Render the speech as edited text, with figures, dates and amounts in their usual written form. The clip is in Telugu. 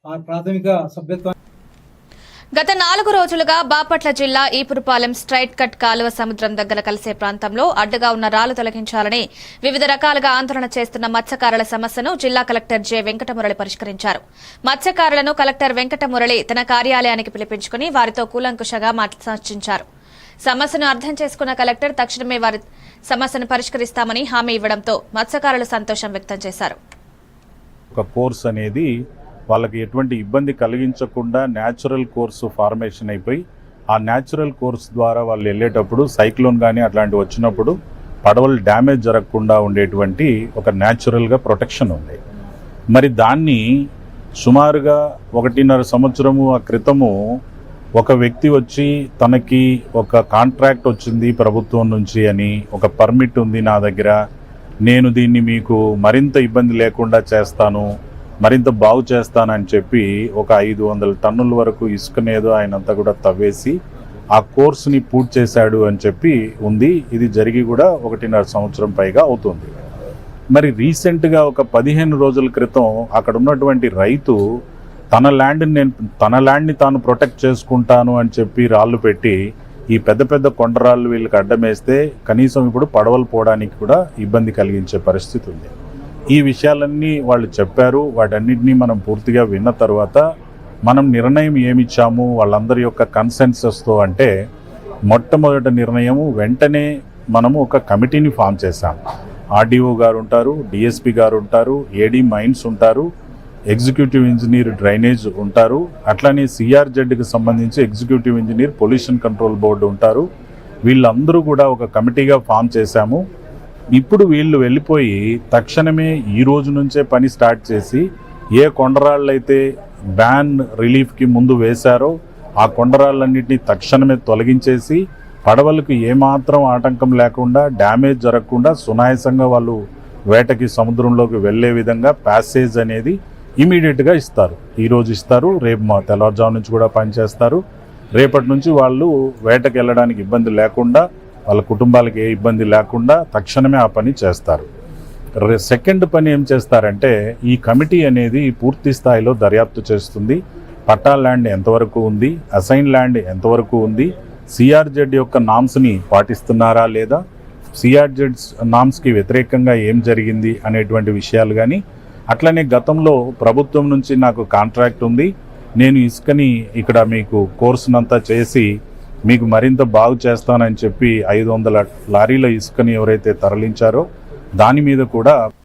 ప్రాథమిక సభ్యత్వం. గత 4 రోజులుగా బాపట్ల జిల్లా ఈపురపాలెం స్ట్రైట్ కట్ కాలువ సముద్రం దగ్గర కలిసే ప్రాంతంలో అడ్డుగా ఉన్న రాళ్లు తొలగించాలని వివిధ రకాలుగా ఆందోళన చేస్తున్న మత్స్యకారుల సమస్యను జిల్లా కలెక్టర్ జె వెంకటమురళి పరిష్కరించారు. మత్స్యకారులను కలెక్టర్ వెంకటమురళి తన కార్యాలయానికి పిలిపించుకుని వారితో కూలంకుషంగా చర్చించారు. సమస్యను అర్థం చేసుకున్న కలెక్టర్ తక్షణమే వారి సమస్యను పరిష్కరిస్తామని హామీ ఇవ్వడంతో మత్స్యకారులు సంతోషం వ్యక్తం చేశారు. వాళ్ళకి ఎటువంటి ఇబ్బంది కలిగించకుండా న్యాచురల్ కోర్సు ఫార్మేషన్ అయిపోయి ఆ న్యాచురల్ కోర్స్ ద్వారా వాళ్ళు వెళ్ళేటప్పుడు సైక్లోన్ కానీ అట్లాంటివి వచ్చినప్పుడు పడవలు డ్యామేజ్ జరగకుండా ఉండేటువంటి ఒక న్యాచురల్గా ప్రొటెక్షన్ ఉంది. మరి దాన్ని సుమారుగా 1.5 సంవత్సరము క్రితము ఒక వ్యక్తి వచ్చి తనకి ఒక కాంట్రాక్ట్ వచ్చింది ప్రభుత్వం నుంచి అని, ఒక పర్మిట్ ఉంది నా దగ్గర, నేను దీన్ని మీకు మరింత ఇబ్బంది లేకుండా చేస్తాను, మరింత బాగు చేస్తానని చెప్పి ఒక 500 టన్నుల వరకు ఇసుకనేదో ఆయనంతా కూడా తవ్వేసి ఆ కోర్సుని పూర్తి చేశాడు అని చెప్పి ఉంది. ఇది జరిగి కూడా 1.5 సంవత్సరం పైగా అవుతుంది. మరి రీసెంట్గా ఒక 15 రోజుల క్రితం అక్కడ ఉన్నటువంటి రైతు తన ల్యాండ్ని తాను ప్రొటెక్ట్ చేసుకుంటాను అని చెప్పి రాళ్ళు పెట్టి ఈ పెద్ద పెద్ద కొండరాళ్ళు వీళ్ళకి అడ్డమేస్తే కనీసం ఇప్పుడు పడవలు పోవడానికి కూడా ఇబ్బంది కలిగించే పరిస్థితి ఉంది. ఈ విషయాలన్నీ వాళ్ళు చెప్పారు. వాటన్నిటినీ మనం పూర్తిగా విన్న తర్వాత మనం నిర్ణయం ఏమిచ్చాము వాళ్ళందరి యొక్క కన్సెన్సస్తో అంటే, మొట్టమొదటి నిర్ణయము వెంటనే మనము ఒక కమిటీని ఫామ్ చేశాం. ఆర్డీఓ గారు ఉంటారు, డిఎస్పి గారు ఉంటారు, ఏడీ మైన్స్ ఉంటారు, ఎగ్జిక్యూటివ్ ఇంజనీర్ డ్రైనేజ్ ఉంటారు, అట్లానే సిఆర్జెడ్కి సంబంధించి executive engineer pollution control board ఉంటారు. వీళ్ళందరూ కూడా ఒక కమిటీగా ఫామ్ చేశాము. ఇప్పుడు వీళ్ళు వెళ్ళిపోయి తక్షణమే ఈ రోజు నుంచే పని స్టార్ట్ చేసి ఏ కొండరాళ్ళు అయితే బ్యాన్ రిలీఫ్కి ముందు వేశారో ఆ కొండరాళ్ళన్నింటినీ తక్షణమే తొలగించేసి పడవలకు ఏమాత్రం ఆటంకం లేకుండా, డ్యామేజ్ జరగకుండా సునాయాసంగా వాళ్ళు వేటకి సముద్రంలోకి వెళ్ళే విధంగా ప్యాసేజ్ అనేది ఇమీడియట్గా ఇస్తారు. ఈరోజు ఇస్తారు, రేపు మా తెల్లవారుజాము నుంచి కూడా పనిచేస్తారు. రేపటి నుంచి వాళ్ళు వేటకి వెళ్ళడానికి ఇబ్బంది లేకుండా, వాళ్ళ కుటుంబాలకు ఏ ఇబ్బంది లేకుండా తక్షణమే ఆ పని చేస్తారు. సెకండ్ పని ఏం చేస్తారంటే, ఈ కమిటీ అనేది పూర్తి స్థాయిలో దర్యాప్తు చేస్తుంది. పట్టా ల్యాండ్ ఎంతవరకు ఉంది, అసైన్ ల్యాండ్ ఎంతవరకు ఉంది, సిఆర్జెడ్ యొక్క నామ్స్ని పాటిస్తున్నారా లేదా, సిఆర్జెడ్ నామ్స్కి వ్యతిరేకంగా ఏం జరిగింది అనేటువంటి విషయాలు కానీ, అట్లనే గతంలో ప్రభుత్వం నుంచి నాకు కాంట్రాక్ట్ ఉంది, నేను ఇసుకని ఇక్కడ మీకు కోర్సునంతా చేసి మీకు మరింత బాగు చేస్తానని చెప్పి 500 లారీల ఇసుకని ఎవరైతే తరలించారో దాని మీద కూడా